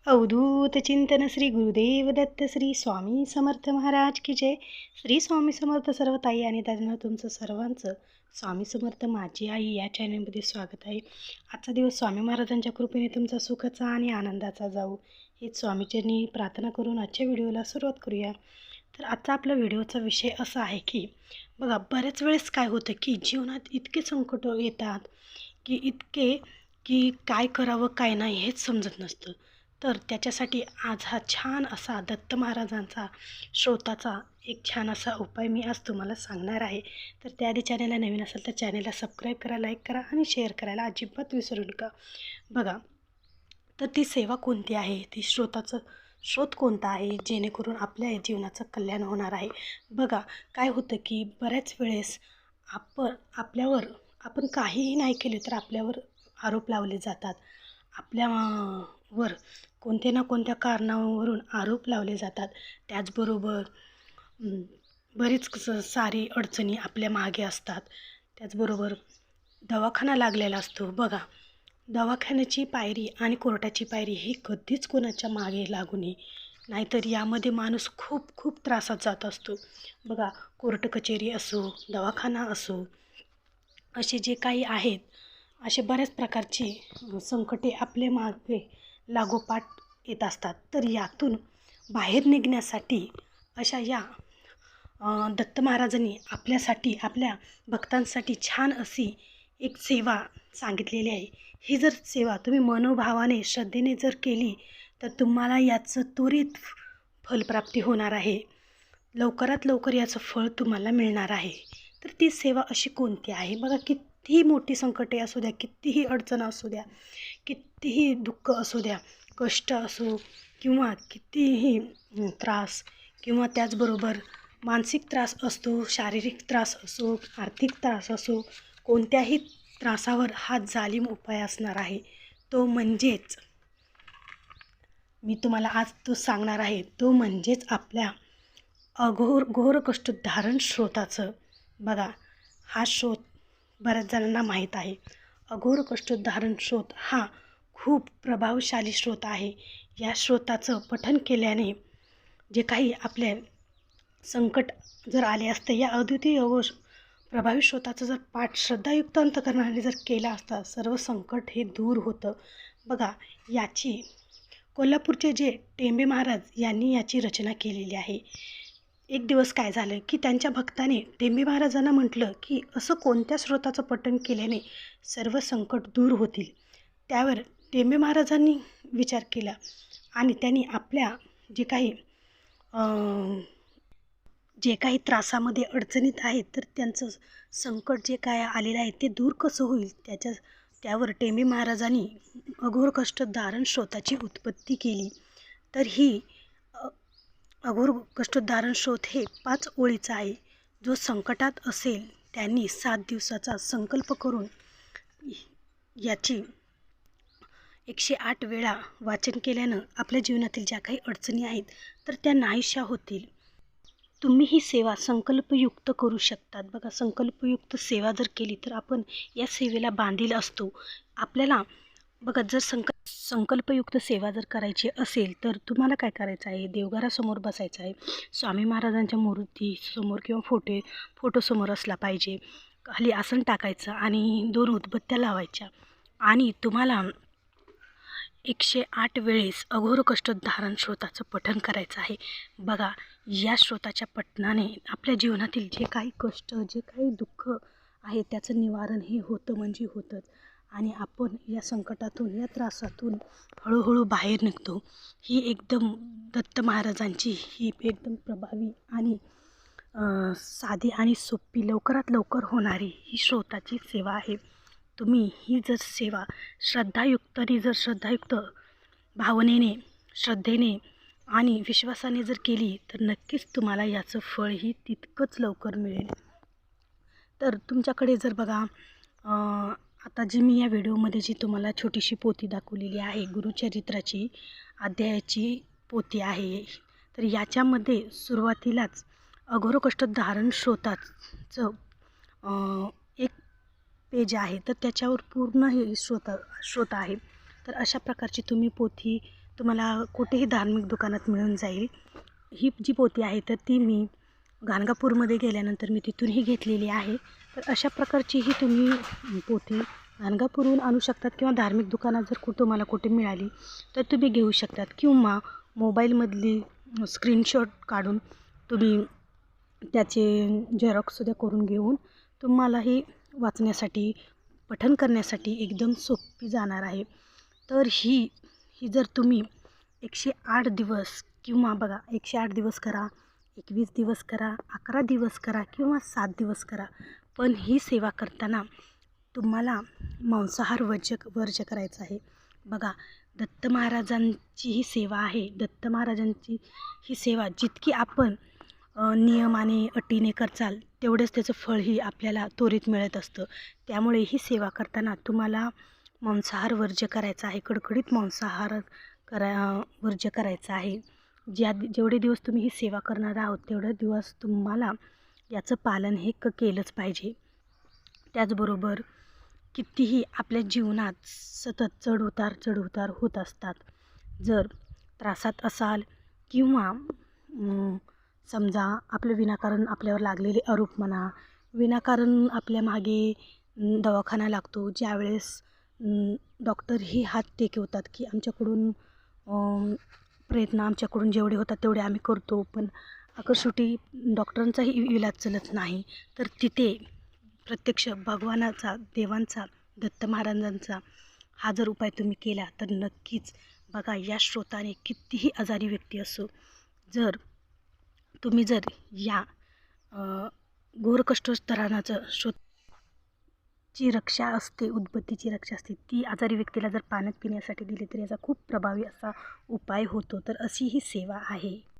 अवधूत चिंतन श्री गुरुदेव दत्त श्री स्वामी समर्थ महाराज की जय. श्री स्वामी समर्थ. सर्व ताई आणि दादांना तुमचं सर्वांचं स्वामी समर्थ माझी आई या चॅनलमध्ये स्वागत आहे. आजचा दिवस स्वामी महाराजांच्या कृपेने तुमचा सुखाचा आणि आनंदाचा जाऊ हीच स्वामीचरणी प्रार्थना करून आजच्या व्हिडिओला सुरुवात करूया. तर आजचा आपला व्हिडिओचा विषय असा आहे की बघा, बऱ्याच वेळेस काय होतं की जीवनात इतके संकट येतात की काय करावं काय नाही हेच समजत नसतं. तर त्याच्यासाठी आज हा छान असा दत्त महाराजांचा श्रोताचा एक छान असा उपाय मी आज तुम्हाला सांगणार आहे. तर त्याआधी चॅनलला नवीन असेल तर चॅनलला सबस्क्राईब करा, लाईक करा आणि शेअर करायला अजिबात विसरू नका. बघा, तर ती सेवा कोणती आहे, ती स्रोत कोणता आहे जेणेकरून आपल्या जीवनाचं कल्याण होणार आहे. बघा, काय होतं की बऱ्याच वेळेस आपण काहीही नाही केले तर आपल्यावर आरोप लावले जातात. आपल्यावर कोणत्या ना कोणत्या कारणावरून आरोप लावले जातात. त्याचबरोबर बरीच सारी अडचणी आपल्या मागे असतात. त्याचबरोबर दवाखाना लागलेला असतो. बघा, दवाखान्याची पायरी आणि कोर्टाची पायरी ही कधीच कोणाच्या मागे लागू नये, नाहीतर यामध्ये माणूस खूप खूप त्रासात जात असतो. बघा, कोर्ट कचेरी असो, दवाखाना असो, असे जे काही आहेत, असे बऱ्याच प्रकारची संकटे आपले मागे लागोपाठ येत असतात. तर यातून बाहेर निघण्यासाठी अशा या दत्त महाराजांनी आपल्यासाठी, आपल्या भक्तांसाठी छान अशी एक सेवा सांगितलेली आहे. ही जर सेवा तुम्ही मनोभावाने श्रद्धेने जर केली तर तुम्हाला याचं त्वरित फलप्राप्ती होणार आहे. लवकरात लवकर याचं फळ तुम्हाला मिळणार आहे. तर ती सेवा अशी कोणती आहे? बघा, कितीही मोठी संकटे असू द्या, कितीही अडचण असू द्या, कितीही दुःख असू द्या, कष्ट असो किंवा कितीही त्रास किंवा त्याचबरोबर मानसिक त्रास असतो, शारीरिक त्रास असो, आर्थिक त्रास असो, कोणत्याही त्रासावर हा जालीम उपाय असणार आहे. तो म्हणजेच मी तुम्हाला आज तो सांगणार आहे, तो म्हणजेच आपल्या घोर कष्टोद्धारण श्रोताचं. बघा, हा श्रोत बऱ्याच जणांना माहीत आहे. अघोर कष्टोद्धारण श्रोत हा खूप प्रभावशाली श्रोत आहे. या श्रोताचं पठण केल्याने जे काही आपले संकट जर आले असते, या अद्वितीय प्रभावी श्रोताचं जर पाठ श्रद्धायुक्त अंतकरणाने जर केला असता, सर्व संकट हे दूर होतं. बघा, याची कोल्हापूरचे जे टेंबे महाराज यांनी याची रचना केलेली आहे. एक दिवस काय झालं की त्यांच्या भक्ताने टेंबे महाराजांना म्हटलं की असं कोणत्या स्रोताचं पठण केल्याने सर्व संकट दूर होतील. त्यावर टेंबे महाराजांनी विचार केला आणि त्यांनी आपल्या जे काही त्रासामध्ये अडचणीत आहेत, तर त्यांचं संकट जे काय आलेलं आहे ते दूर कसं होईल त्यावर टेंबे महाराजांनी अघोर कष्टोद्धारण श्रोताची उत्पत्ती केली. तर ही अघोर कष्टोद्धारण श्रोत हे 5 ओळीचं आहे. जो संकटात असेल त्यांनी 7 दिवसाचा संकल्प करून याची 108 वेळा वाचन केल्यानं आपल्या जीवनातील ज्या काही अडचणी आहेत तर त्या नाहीशा होतील. तुम्ही ही सेवा संकल्पयुक्त करू शकतात. बघा, संकल्पयुक्त सेवा जर केली तर आपण या सेवेला बांधील असतो. आपल्याला बघा, जर संकल्पयुक्त सेवा जर करायची असेल तर तुम्हाला काय करायचं आहे, देवघरासमोर बसायचं आहे. स्वामी महाराजांच्या मूर्तीसमोर किंवा फोटोसमोर असला पाहिजे. खाली आसन टाकायचं आणि 2 उदबत्त्या लावायच्या आणि तुम्हाला 108 वेळेस अघोर कष्टोद्धारण श्रोताचं पठण करायचं आहे. बघा, या श्रोताच्या पठणाने आपल्या जीवनातील जे काही कष्ट, जे काही दुःख आहे त्याचं निवारण हे होतं म्हणजे होतंच. आणि आपण या संकटातून, या त्रासातून हळूहळू बाहेर निघतो. ही एकदम दत्त महाराजांची ही एकदम प्रभावी आणि साधी आणि सोपी, लवकरात लवकर होणारी ही श्रोताची सेवा आहे. तुम्ही ही जर सेवा श्रद्धायुक्त भावनेने, श्रद्धेने आणि विश्वासाने जर केली तर नक्कीच तुम्हाला याचं फळही तितकंच लवकर मिळेल. तर तुमच्याकडे जर बघा, आता जी मी या व्हिडिओमध्ये जी तुम्हाला छोटीशी पोथी दाखवलेली आहे, गुरुचरित्राची अध्यायाची पोथी आहे. तर याच्यामध्ये सुरुवातीलाच अघोर कष्टोद्धारण श्रोताचं एक पेज आहे. तर त्याच्यावर पूर्ण हे श्रोत आहे. तर अशा प्रकारची तुम्ही पोथी तुम्हाला कुठेही धार्मिक दुकानात मिळून जाईल. ही जी पोथी आहे तर ती मी गाणगापूरमध्ये गेल्यानंतर मी तिथूनही घेतलेली आहे. तर अशा प्रकारची ही तुम्ही पोथी गाणगापूरहून आणू शकतात किंवा धार्मिक दुकानात जर तुम्हाला कुठे मिळाली तर तुम्ही घेऊ शकतात, किंवा मोबाईलमधली स्क्रीनशॉट काढून तुम्ही त्याचे झेरॉक्ससुद्धा करून घेऊन तुम्हालाही वाचण्यासाठी, पठण करण्यासाठी एकदम सोपी जाणार आहे. तर ही जर तुम्ही 108 दिवस किंवा बघा 108 दिवस करा, 21 दिवस करा, 11 दिवस करा किंवा 7 दिवस करा, पण ही सेवा करताना तुम्हाला मांसाहार वर्ज्य करायचं आहे. बघा, दत्त महाराजांची ही सेवा आहे. दत्त महाराजांची ही सेवा जितकी आपण नियमाने अटीने करचाल तेवढंच त्याचं फळही आपल्याला त्वरित मिळत असतं. त्यामुळे ही सेवा करताना तुम्हाला मांसाहार वर्ज्य करायचा आहे, कडकडीत मांसाहार वर्ज्य करायचा आहे. जेवढे दिवस तुम्ही ही सेवा करणार आहोत तेवढे दिवस तुम्हाला याचं पालन हे केलंच पाहिजे. त्याचबरोबर कितीही आपल्या जीवनात सतत चढउतार होत असतात. जर त्रासात असाल किंवा समजा आपलं विनाकारण आपल्यावर लागलेले आरोप म्हणा, विनाकारण आपल्या मागे दवाखाना लागतो, ज्यावेळेस डॉक्टर ही हात टेकवतात की आमच्याकडून प्रयत्न आमच्याकडून जेवढे होतात तेवढे आम्ही करतो, पण शेवटी डॉक्टरांचाही इलाज चलत नाही. तर तिथे प्रत्यक्ष भगवानाचा, देवांचा, दत्त महाराजांचा हा जर उपाय तुम्ही केला तर नक्कीच बघा, या स्रोताने कितीही आजारी व्यक्ती असो, जर तुम्ही जर या घोरकष्टोत्तरानाचं ची रक्षा असते, उदबत्तीची रक्षा असते, ती आजारी व्यक्तीला जर पाण्यात पिण्यासाठी दिली तर याचा खूप प्रभावी असा उपाय होतो. तर अशी ही सेवा आहे.